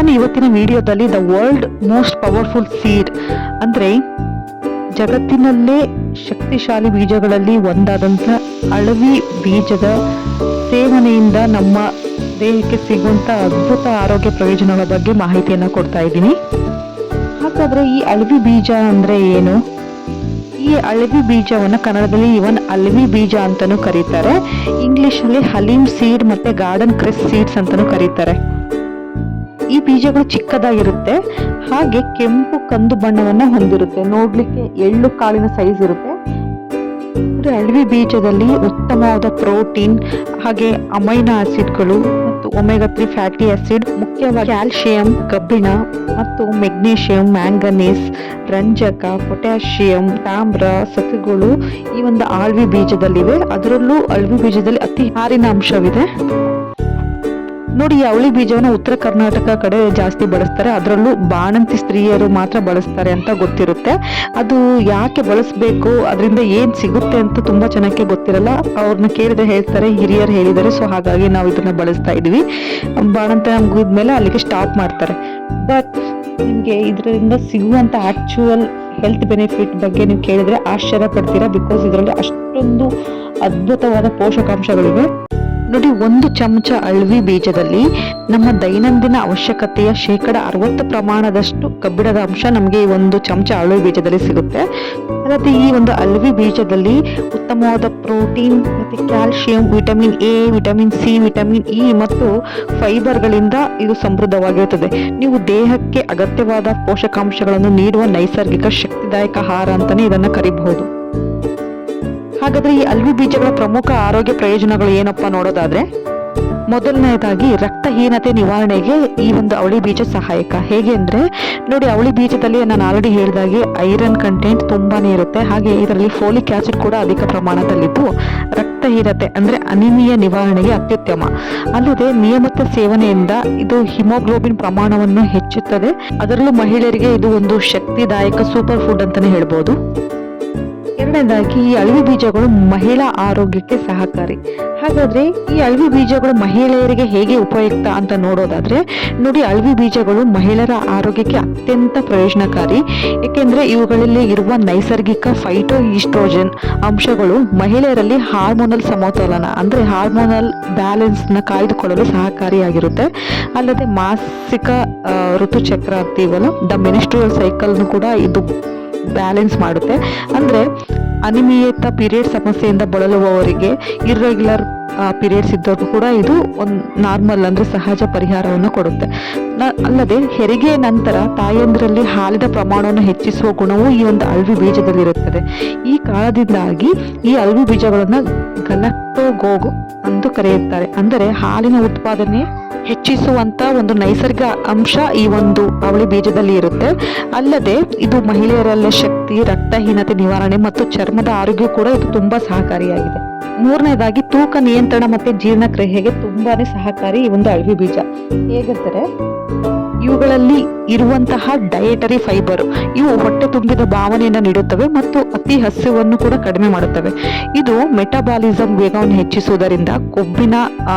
ನಾನು ಇವತ್ತಿನ ವಿಡಿಯೋದಲ್ಲಿ the world most powerful seed ಅಂದರೆ ಜಗತ್ತಿನಲ್ಲೇ ಶಕ್ತಿಶಾಲಿ ಬೀಜಗಳಲ್ಲಿ ಒಂದಾದಂಥ ಅಳವಿ ಬೀಜದ ಸೇವನೆಯಿಂದ ನಮ್ಮ ದೇಹಕ್ಕೆ ಸಿಗುವಂಥ ಅದ್ಭುತ ಆರೋಗ್ಯ ಪ್ರಯೋಜನಗಳ ಬಗ್ಗೆ ಮಾಹಿತಿಯನ್ನು ಕೊಡ್ತಾ ಇದ್ದೀನಿ. ಹಾಗಾದರೆ ಈ ಅಳವಿ ಬೀಜ ಅಂದರೆ ಏನು? ಈ ಅಳವಿ ಬೀಜವನ್ನು ಕನ್ನಡದಲ್ಲಿ ಅಳವಿ ಬೀಜ ಅಂತಲೂ ಕರೀತಾರೆ. ಇಂಗ್ಲಿಷಲ್ಲಿ ಹಲೀಮ್ ಸೀಡ್ ಮತ್ತು ಗಾರ್ಡನ್ ಕ್ರೆಸ್ ಸೀಡ್ಸ್ ಅಂತಲೂ ಕರೀತಾರೆ. ಈ ಬೀಜಗಳು ಚಿಕ್ಕದಾಗಿರುತ್ತೆ, ಹಾಗೆ ಕೆಂಪು ಕಂದು ಬಣ್ಣವನ್ನು ಹೊಂದಿರುತ್ತೆ. ನೋಡ್ಲಿಕ್ಕೆ ಎಳ್ಳು ಕಾಳಿನ ಸೈಜ್ ಇರುತ್ತೆ. ಅಳವಿ ಬೀಜದಲ್ಲಿ ಉತ್ತಮವಾದ ಪ್ರೋಟೀನ್, ಹಾಗೆ ಅಮೈನೋ ಆಸಿಡ್ಗಳು ಮತ್ತು ಒಮೆಗಾ 3 ಫ್ಯಾಟಿ ಆಸಿಡ್, ಮುಖ್ಯವಾಗಿ ಕ್ಯಾಲ್ಸಿಯಂ, ಕಬ್ಬಿಣ ಮತ್ತು ಮೆಗ್ನೀಷಿಯಂ, ಮ್ಯಾಂಗನೀಸ್, ರಂಜಕ, ಪೊಟ್ಯಾಷಿಯಂ, ತಾಮ್ರ, ಸತುಗಳು ಈ ಒಂದು ಅಳವಿ ಬೀಜದಲ್ಲಿವೆ. ಅದರಲ್ಲೂ ಅಳವಿ ಬೀಜದಲ್ಲಿ ಅತಿ ಹಾರಿನ ಅಂಶವಿದೆ. ನೋಡಿ, ಈ ಅವಳಿ ಬೀಜವನ್ನು ಉತ್ತರ ಕರ್ನಾಟಕ ಕಡೆ ಜಾಸ್ತಿ ಬಳಸ್ತಾರೆ. ಅದರಲ್ಲೂ ಬಾಣಂತಿ ಸ್ತ್ರೀಯರು ಮಾತ್ರ ಬಳಸ್ತಾರೆ ಅಂತ ಗೊತ್ತಿರುತ್ತೆ. ಅದು ಯಾಕೆ ಬಳಸಬೇಕು, ಅದರಿಂದ ಏನು ಸಿಗುತ್ತೆ ಅಂತ ತುಂಬ ಜನಕ್ಕೆ ಗೊತ್ತಿರಲ್ಲ. ಅವ್ರನ್ನ ಕೇಳಿದ್ರೆ ಹೇಳ್ತಾರೆ, ಹಿರಿಯರು ಹೇಳಿದ್ದಾರೆ, ಸೊ ಹಾಗಾಗಿ ನಾವು ಇದನ್ನ ಬಳಸ್ತಾ ಇದ್ವಿ. ಬಾಣಂತನ ಮುಗಿದ್ಮೇಲೆ ಅಲ್ಲಿಗೆ ಸ್ಟಾಪ್ ಮಾಡ್ತಾರೆ. ಬಟ್ ನಿಮಗೆ ಇದರಿಂದ ಸಿಗುವಂಥ ಆ್ಯಕ್ಚುಯಲ್ ಹೆಲ್ತ್ ಬೆನಿಫಿಟ್ ಬಗ್ಗೆ ನೀವು ಕೇಳಿದ್ರೆ ಆಶ್ಚರ್ಯ ಪಡ್ತೀರಾ. ಬಿಕಾಸ್ ಇದರಲ್ಲಿ ಅಷ್ಟೊಂದು ಅದ್ಭುತವಾದ ಪೋಷಕಾಂಶಗಳಿವೆ. ನೋಡಿ, 1 ಚಮಚ ಅಳವಿ ಬೀಜದಲ್ಲಿ ನಮ್ಮ ದೈನಂದಿನ ಅವಶ್ಯಕತೆಯ 60% ಪ್ರಮಾಣದಷ್ಟು ಕಬ್ಬಿಣದ ಅಂಶ ನಮಗೆ ಈ 1 ಚಮಚ ಅಳವಿ ಬೀಜದಲ್ಲಿ ಸಿಗುತ್ತೆ. ಅಲ್ಲದೆ ಈ ಒಂದು ಅಳವಿ ಬೀಜದಲ್ಲಿ ಉತ್ತಮವಾದ ಪ್ರೋಟೀನ್ ಮತ್ತು calcium, vitamin A, vitamin C, vitamin E ಮತ್ತು ಫೈಬರ್ಗಳಿಂದ ಇದು ಸಮೃದ್ಧವಾಗಿರುತ್ತದೆ. ನೀವು ದೇಹಕ್ಕೆ ಅಗತ್ಯವಾದ ಪೋಷಕಾಂಶಗಳನ್ನು ನೀಡುವ ನೈಸರ್ಗಿಕ ಶಕ್ತಿದಾಯಕ ಆಹಾರ ಅಂತಲೇ ಇದನ್ನು ಕರೀಬಹುದು. ಹಾಗಾದ್ರೆ ಈ ಅಳವಿ ಬೀಜಗಳ ಪ್ರಮುಖ ಆರೋಗ್ಯ ಪ್ರಯೋಜನಗಳು ಏನಪ್ಪಾ ನೋಡೋದಾದ್ರೆ, ಮೊದಲನೇದಾಗಿ ರಕ್ತಹೀನತೆ ನಿವಾರಣೆಗೆ ಈ ಒಂದು ಅವಳಿ ಬೀಜ ಸಹಾಯಕ. ಹೇಗೆ ಅಂದ್ರೆ ನೋಡಿ, ಅವಳಿ ಬೀಜದಲ್ಲಿ ನಾನು ಆಲ್ರೆಡಿ ಹೇಳಿದಾಗೆ ಐರನ್ ಕಂಟೆಂಟ್ ತುಂಬಾನೇ ಇರುತ್ತೆ. ಹಾಗೆ ಇದರಲ್ಲಿ ಫೋಲಿಕ್ ಆಸಿಡ್ ಕೂಡ ಅಧಿಕ ಪ್ರಮಾಣದಲ್ಲಿದ್ದು ರಕ್ತಹೀನತೆ ಅಂದ್ರೆ ಅನಿಮಿಯಾ ನಿವಾರಣೆಗೆ ಅತ್ಯುತ್ತಮ. ಅಲ್ಲದೆ ನಿಯಮಿತ ಸೇವನೆಯಿಂದ ಇದು ಹಿಮೋಗ್ಲೋಬಿನ್ ಪ್ರಮಾಣವನ್ನು ಹೆಚ್ಚುತ್ತದೆ. ಅದರಲ್ಲೂ ಮಹಿಳೆಯರಿಗೆ ಇದು ಒಂದು ಶಕ್ತಿದಾಯಕ ಸೂಪರ್ ಫುಡ್ ಅಂತಾನೆ ಹೇಳ್ಬೋದು. ಎರಡನೇದಾಗಿ ಈ ಅಳವಿ ಬೀಜಗಳು ಮಹಿಳಾ ಆರೋಗ್ಯಕ್ಕೆ ಸಹಕಾರಿ. ಹಾಗಾದ್ರೆ ಈ ಅಳವಿ ಬೀಜಗಳು ಮಹಿಳೆಯರಿಗೆ ಹೇಗೆ ಉಪಯುಕ್ತ ಅಂತ ನೋಡೋದಾದ್ರೆ, ನೋಡಿ, ಅಳವಿ ಬೀಜಗಳು ಮಹಿಳೆಯರ ಆರೋಗ್ಯಕ್ಕೆ ಅತ್ಯಂತ ಪ್ರಯೋಜನಕಾರಿ. ಏಕೆಂದ್ರೆ ಇವುಗಳಲ್ಲಿ ಇರುವ ನೈಸರ್ಗಿಕ ಫೈಟೋ ಈಸ್ಟ್ರೋಜನ್ ಅಂಶಗಳು ಮಹಿಳೆಯರಲ್ಲಿ ಹಾರ್ಮೋನಲ್ ಸಮತೋಲನ ಅಂದ್ರೆ ಹಾರ್ಮೋನಲ್ ಬ್ಯಾಲೆನ್ಸ್ ನ ಕಾಯ್ದುಕೊಳ್ಳಲು ಸಹಕಾರಿಯಾಗಿರುತ್ತೆ. ಅಲ್ಲದೆ ಮಾಸಿಕ ಋತುಚಕ್ರ ಅಂತೀವಲ್ಲ, ದ ಮೆನ್ಸ್ಟ್ರುಯಲ್ ಸೈಕಲ್ ಕೂಡ ಇದು ಬ್ಯಾಲೆನ್ಸ್ ಮಾಡುತ್ತೆ. ಅಂದ್ರೆ ಅನಿಯಮಿತ ಪೀರಿಯಡ್ ಸಮಸ್ಯೆಯಿಂದ ಬಳಲುವವರಿಗೆ, ಇರ್ರೆಗ್ಯುಲರ್ ಪೀರಿಯಡ್ಸ್ ಇದ್ದವ್ರಿಗೂ ಕೂಡ ಇದು ಒಂದು ನಾರ್ಮಲ್ ಅಂದ್ರೆ ಸಹಜ ಪರಿಹಾರವನ್ನು ಕೊಡುತ್ತೆ. ಅಲ್ಲದೆ ಹೆರಿಗೆ ನಂತರ ತಾಯಂದಿರಲ್ಲಿ ಹಾಲಿನ ಪ್ರಮಾಣವನ್ನು ಹೆಚ್ಚಿಸುವ ಗುಣವು ಈ ಒಂದು ಅಳವಿ ಬೀಜದಲ್ಲಿರುತ್ತದೆ. ಈ ಕಾರಣದಿಂದಾಗಿ ಈ ಅಳವಿ ಬೀಜಗಳನ್ನ ಗಲಕ್ಟೋಗೋಗ್ ಎಂದು ಕರೆಯುತ್ತಾರೆ. ಅಂದರೆ ಹಾಲಿನ ಉತ್ಪಾದನೆ ಹೆಚ್ಚಿಸುವಂತ ಒಂದು ನೈಸರ್ಗಿಕ ಅಂಶ ಈ ಒಂದು ಅವಳಿ ಬೀಜದಲ್ಲಿ ಇರುತ್ತೆ. ಅಲ್ಲದೆ ಇದು ಮಹಿಳೆಯರಲ್ಲ ಶಕ್ತಿ, ರಕ್ತಹೀನತೆ ನಿವಾರಣೆ ಮತ್ತು ಚರ್ಮದ ಆರೋಗ್ಯ ಕೂಡ ಇದು ತುಂಬಾ ಸಹಕಾರಿಯಾಗಿದೆ. ಮೂರನೇದಾಗಿ ತೂಕ ನಿಯಂತ್ರಣ ಮತ್ತೆ ಜೀರ್ಣಕ್ರಿಯೆಗೆ ತುಂಬಾನೇ ಸಹಕಾರಿ ಈ ಒಂದು ಅಳವಿ ಬೀಜ. ಹೇಗೆಂದರೆ ಇವುಗಳಲ್ಲಿ ಇರುವಂತಹ ಡಯಟರಿ ಫೈಬರ್ ಇವು ಹೊಟ್ಟೆ ತುಂಬಿದ ಭಾವನೆಯನ್ನು ನೀಡುತ್ತವೆ ಮತ್ತು ಅತಿ ಹಸಿವನ್ನು ಕೂಡ ಕಡಿಮೆ ಮಾಡುತ್ತವೆ. ಇದು ಮೆಟಾಬಾಲಿಸಂ ವೇಗವನ್ನು ಹೆಚ್ಚಿಸುವುದರಿಂದ ಕೊಬ್ಬಿನ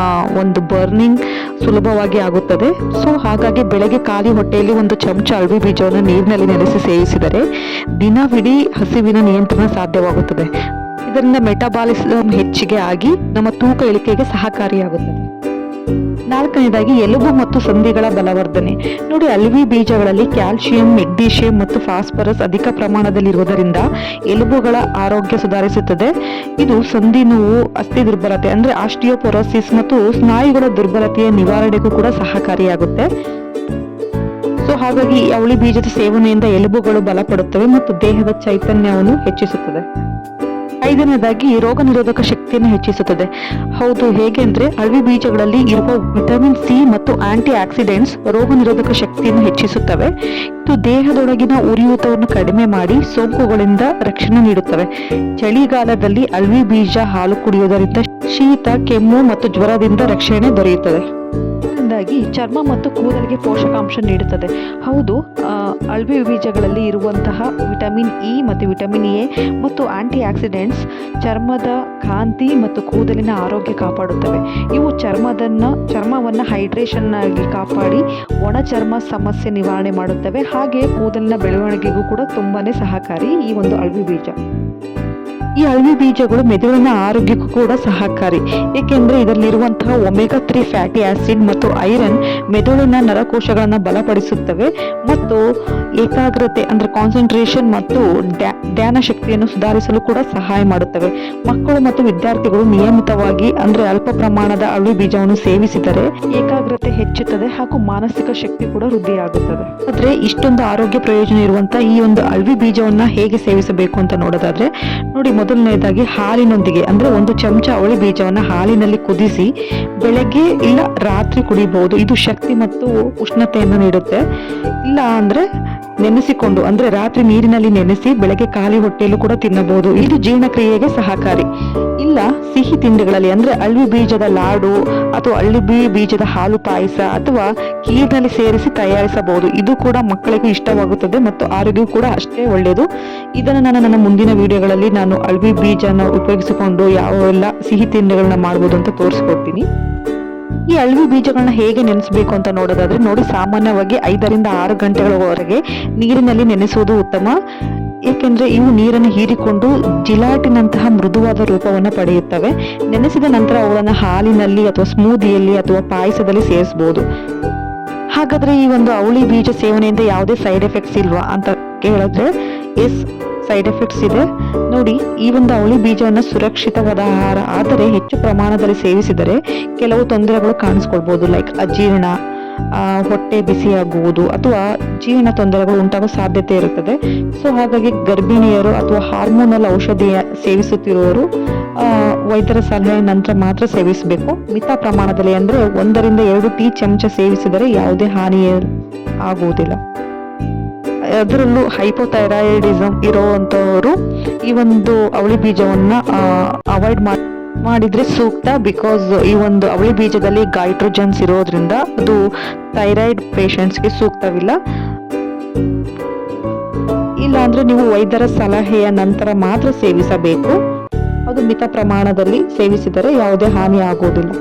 ಒಂದು ಬರ್ನಿಂಗ್ ಸುಲಭವಾಗಿ ಆಗುತ್ತದೆ. ಸೊ ಹಾಗಾಗಿ ಬೆಳಗ್ಗೆ ಖಾಲಿ ಹೊಟ್ಟೆಯಲ್ಲಿ 1 ಚಮಚ ಅಳವಿ ಬೀಜವನ್ನು ನೀರಿನಲ್ಲಿ ನೆನೆಸಿ ಸೇವಿಸಿದರೆ ದಿನವಿಡೀ ಹಸಿವಿನ ನಿಯಂತ್ರಣ ಸಾಧ್ಯವಾಗುತ್ತದೆ. ಇದರಿಂದ ಮೆಟಾಬಾಲಿಸಂ ಹೆಚ್ಚಿಗೆ ಆಗಿ ನಮ್ಮ ತೂಕ ಇಳಿಕೆಗೆ ಸಹಕಾರಿಯಾಗುತ್ತದೆ. ನಾಲ್ಕನೇದಾಗಿ ಎಲುಬು ಮತ್ತು ಸಂಧಿಗಳ ಬಲವರ್ಧನೆ. ನೋಡಿ, ಅಳವಿ ಬೀಜಗಳಲ್ಲಿ ಕ್ಯಾಲ್ಸಿಯಂ, ಮೆಗ್ನೀಷಿಯಂ ಮತ್ತು ಫಾಸ್ಫರಸ್ ಅಧಿಕ ಪ್ರಮಾಣದಲ್ಲಿರುವುದರಿಂದ ಎಲುಬುಗಳ ಆರೋಗ್ಯ ಸುಧಾರಿಸುತ್ತದೆ. ಇದು ಸಂಧಿ ನೋವು, ಅಸ್ಥಿ ದುರ್ಬಲತೆ ಅಂದ್ರೆ ಆಸ್ಟಿಯೋಪೊರೋಸಿಸ್ ಮತ್ತು ಸ್ನಾಯುಗಳ ದುರ್ಬಲತೆಯ ನಿವಾರಣೆಗೂ ಕೂಡ ಸಹಕಾರಿಯಾಗುತ್ತೆ. ಸೊ ಹಾಗಾಗಿ ಅವಳಿ ಬೀಜದ ಸೇವನೆಯಿಂದ ಎಲುಬುಗಳು ಬಲಪಡುತ್ತವೆ ಮತ್ತು ದೇಹದ ಚೈತನ್ಯವನ್ನು ಹೆಚ್ಚಿಸುತ್ತದೆ. ಐದನೇದಾಗಿ ರೋಗ ನಿರೋಧಕ ಶಕ್ತಿಯನ್ನು ಹೆಚ್ಚಿಸುತ್ತದೆ. ಹೌದು, ಹೇಗೆ ಅಂದ್ರೆ ಅಳವಿ ಬೀಜಗಳಲ್ಲಿ ಇರುವ ವಿಟಮಿನ್ ಸಿ ಮತ್ತು ಆಂಟಿ ಆಕ್ಸಿಡೆಂಟ್ಸ್ ರೋಗ ನಿರೋಧಕ ಶಕ್ತಿಯನ್ನು ಹೆಚ್ಚಿಸುತ್ತವೆ. ಇದು ದೇಹದೊಳಗಿನ ಉರಿಯೂತವನ್ನು ಕಡಿಮೆ ಮಾಡಿ ಸೋಂಕುಗಳಿಂದ ರಕ್ಷಣೆ ನೀಡುತ್ತವೆ. ಚಳಿಗಾಲದಲ್ಲಿ ಅಳವಿ ಬೀಜ ಹಾಲು ಕುಡಿಯುವುದರಿಂದ ಶೀತ, ಕೆಮ್ಮು ಮತ್ತು ಜ್ವರದಿಂದ ರಕ್ಷಣೆ ದೊರೆಯುತ್ತದೆ. ಮೊದಲನೇದಾಗಿ ಚರ್ಮ ಮತ್ತು ಕೂದಲಿಗೆ ಪೋಷಕಾಂಶ ನೀಡುತ್ತದೆ. ಹೌದು, ಅಳವಿ ಬೀಜಗಳಲ್ಲಿ ಇರುವಂತಹ ವಿಟಮಿನ್ ಇ ಮತ್ತು ವಿಟಮಿನ್ ಎ ಮತ್ತು ಆಂಟಿ ಆಕ್ಸಿಡೆಂಟ್ಸ್ ಚರ್ಮದ ಕಾಂತಿ ಮತ್ತು ಕೂದಲಿನ ಆರೋಗ್ಯ ಕಾಪಾಡುತ್ತವೆ. ಇವು ಚರ್ಮವನ್ನು ಹೈಡ್ರೇಷನ್ ಆಗಿ ಕಾಪಾಡಿ ಒಣ ಚರ್ಮ ಸಮಸ್ಯೆ ನಿವಾರಣೆ ಮಾಡುತ್ತವೆ. ಹಾಗೆ ಕೂದಲಿನ ಬೆಳವಣಿಗೆಗೂ ಕೂಡ ತುಂಬಾನೇ ಸಹಕಾರಿ ಈ ಒಂದು ಅಳವಿ ಬೀಜ. ಈ ಅಳವಿ ಬೀಜಗಳು ಮೆದುಳಿನ ಆರೋಗ್ಯಕ್ಕೂ ಕೂಡ ಸಹಕಾರಿ, ಏಕೆಂದರೆ ಇದರಲ್ಲಿರುವಂತಹ ಒಮೆಗಾ 3 ಫ್ಯಾಟಿ ಆಸಿಡ್ ಮತ್ತು ಐರನ್ ಮೆದುಳಿನ ನರಕೋಶಗಳನ್ನು ಬಲಪಡಿಸುತ್ತವೆ ಮತ್ತು ಏಕಾಗ್ರತೆ ಅಂದರೆ ಕಾನ್ಸಂಟ್ರೇಷನ್ ಮತ್ತು ಧ್ಯಾನ ಶಕ್ತಿಯನ್ನು ಸುಧಾರಿಸಲು ಕೂಡ ಸಹಾಯ ಮಾಡುತ್ತವೆ. ಮಕ್ಕಳು ಮತ್ತು ವಿದ್ಯಾರ್ಥಿಗಳು ನಿಯಮಿತವಾಗಿ ಅಂದರೆ ಅಲ್ಪ ಪ್ರಮಾಣದ ಅಳವಿ ಬೀಜವನ್ನು ಸೇವಿಸಿದರೆ ಏಕಾಗ್ರತೆ ಹೆಚ್ಚುತ್ತದೆ ಹಾಗೂ ಮಾನಸಿಕ ಶಕ್ತಿ ಕೂಡ ವೃದ್ಧಿಯಾಗುತ್ತದೆ. ಆದರೆ ಇಷ್ಟೊಂದು ಆರೋಗ್ಯ ಪ್ರಯೋಜನ ಇರುವಂತಹ ಈ ಒಂದು ಅಳವಿ ಬೀಜವನ್ನ ಹೇಗೆ ಸೇವಿಸಬೇಕು ಅಂತ ನೋಡೋದಾದ್ರೆ ನೋಡಿ, ಮೊದಲನೇದಾಗಿ ಹಾಲಿನೊಂದಿಗೆ ಅಂದ್ರೆ 1 ಚಮಚ ಅವಳಿ ಬೀಜವನ್ನ ಹಾಲಿನಲ್ಲಿ ಕುದಿಸಿ ಬೆಳಗ್ಗೆ ಇಲ್ಲ ರಾತ್ರಿ ಕುಡಿಬಹುದು. ಇದು ಶಕ್ತಿ ಮತ್ತು ಉಷ್ಣತೆಯನ್ನು ನೀಡುತ್ತೆ. ಇಲ್ಲ ಅಂದ್ರೆ ನೆನೆಸಿಕೊಂಡು ಅಂದ್ರೆ ರಾತ್ರಿ ನೀರಿನಲ್ಲಿ ನೆನೆಸಿ ಬೆಳಗ್ಗೆ ಖಾಲಿ ಹೊಟ್ಟೆಯಲ್ಲೂ ಕೂಡ ತಿನ್ನಬಹುದು. ಇದು ಜೀರ್ಣಕ್ರಿಯೆಗೆ ಸಹಕಾರಿ. ಇಲ್ಲ ಸಿಹಿ ತಿಂಡಿಗಳಲ್ಲಿ ಅಂದ್ರೆ ಅಳವಿ ಬೀಜದ ಲಾಡು ಅಥವಾ ಅಳವಿ ಬೀಜದ ಹಾಲು ಪಾಯಸ ಅಥವಾ ಕೀರ್ನಲ್ಲಿ ಸೇರಿಸಿ ತಯಾರಿಸಬಹುದು. ಇದು ಕೂಡ ಮಕ್ಕಳಿಗೂ ಇಷ್ಟವಾಗುತ್ತದೆ ಮತ್ತು ಆರೋಗ್ಯ ಕೂಡ ಅಷ್ಟೇ ಒಳ್ಳೆಯದು. ಇದನ್ನು ನನ್ನ ಮುಂದಿನ ವಿಡಿಯೋಗಳಲ್ಲಿ ನಾನು ಅಳವಿ ಬೀಜನ ಉಪಯೋಗಿಸಿಕೊಂಡು ಯಾವೆಲ್ಲ ಸಿಹಿ ತಿಂಡಿಗಳನ್ನ ಮಾಡಬಹುದು ಅಂತ ತೋರಿಸ್ಕೊಡ್ತೀನಿ. ಈ ಅಳವಿ ಬೀಜಗಳನ್ನ ಹೇಗೆ ನೆನೆಸಬೇಕು ಅಂತ ನೋಡೋದಾದ್ರೆ ನೋಡಿ, ಸಾಮಾನ್ಯವಾಗಿ 5 ರಿಂದ 6 ಗಂಟೆಗಳವರೆಗೆ ನೀರಿನಲ್ಲಿ ನೆನೆಸುವುದು ಉತ್ತಮ. ಏಕೆಂದ್ರೆ ಇವು ನೀರನ್ನು ಹೀರಿಕೊಂಡು ಜಿಲಾಟಿನಂತಹ ಮೃದುವಾದ ರೂಪವನ್ನು ಪಡೆಯುತ್ತವೆ. ನೆನೆಸಿದ ನಂತರ ಅವುಗಳನ್ನು ಹಾಲಿನಲ್ಲಿ ಅಥವಾ ಸ್ಮೂದಿಯಲ್ಲಿ ಅಥವಾ ಪಾಯಸದಲ್ಲಿ ಸೇರಿಸಬಹುದು. ಹಾಗಾದ್ರೆ ಈ ಒಂದು ಅವಳಿ ಬೀಜ ಸೇವನೆಯಿಂದ ಯಾವುದೇ ಸೈಡ್ ಎಫೆಕ್ಟ್ಸ್ ಇಲ್ವಾ ಅಂತ ಕೇಳಿದ್ರೆ ಎಸ್, ಸೈಡ್ ಎಫೆಕ್ಟ್ಸ್ ಇದೆ. ನೋಡಿ, ಈ ಒಂದು ಅವಳಿ ಬೀಜವನ್ನು ಸುರಕ್ಷಿತವಾದ ಆಹಾರ, ಆದರೆ ಹೆಚ್ಚು ಪ್ರಮಾಣದಲ್ಲಿ ಸೇವಿಸಿದರೆ ಕೆಲವು ತೊಂದರೆಗಳು ಕಾಣಿಸ್ಕೊಳ್ಬಹುದು. ಲೈಕ್ ಅಜೀರ್ಣ, ಹೊಟ್ಟೆ ಬಿಸಿಯಾಗುವುದು ಅಥವಾ ಜೀರ್ಣ ತೊಂದರೆಗಳು ಉಂಟಾಗೋ ಸಾಧ್ಯತೆ ಇರುತ್ತದೆ. ಸೊ ಹಾಗಾಗಿ ಗರ್ಭಿಣಿಯರು ಅಥವಾ ಹಾರ್ಮೋನಲ್ ಔಷಧಿ ಸೇವಿಸುತ್ತಿರುವವರು ವೈದ್ಯರ ಸಲಹೆ ನಂತರ ಮಾತ್ರ ಸೇವಿಸಬೇಕು. ಮಿತ ಪ್ರಮಾಣದಲ್ಲಿ ಅಂದ್ರೆ 1 ರಿಂದ 2 ಟೀ ಚಮಚ ಸೇವಿಸಿದರೆ ಯಾವುದೇ ಹಾನಿ ಆಗುವುದಿಲ್ಲ. ಅದರಲ್ಲೂ ಹೈಪೋಥೈರಾಯಿಡಿಸಮ್ ಇರುವಂತವರು ಈ ಒಂದು ಅವಳಿ ಬೀಜವನ್ನ ಅವಾಯ್ಡ್ ಮಾಡಿದ್ರೆ ಸೂಕ್ತ. ಬಿಕಾಸ್ ಈ ಒಂದು ಅವಳಿ ಬೀಜದಲ್ಲಿ ಗೈಟ್ರೋಜನ್ಸ್ ಇರೋದ್ರಿಂದ ಅದು ಥೈರಾಯ್ಡ್ ಪೇಷಂಟ್ಸ್ಗೆ ಸೂಕ್ತವಿಲ್ಲ. ಇಲ್ಲ ಅಂದ್ರೆ ನೀವು ವೈದ್ಯರ ಸಲಹೆಯ ನಂತರ ಮಾತ್ರ ಸೇವಿಸಬೇಕು. ಅದು ಮಿತ ಪ್ರಮಾಣದಲ್ಲಿ ಸೇವಿಸಿದರೆ ಯಾವುದೇ ಹಾನಿ ಆಗುವುದಿಲ್ಲ.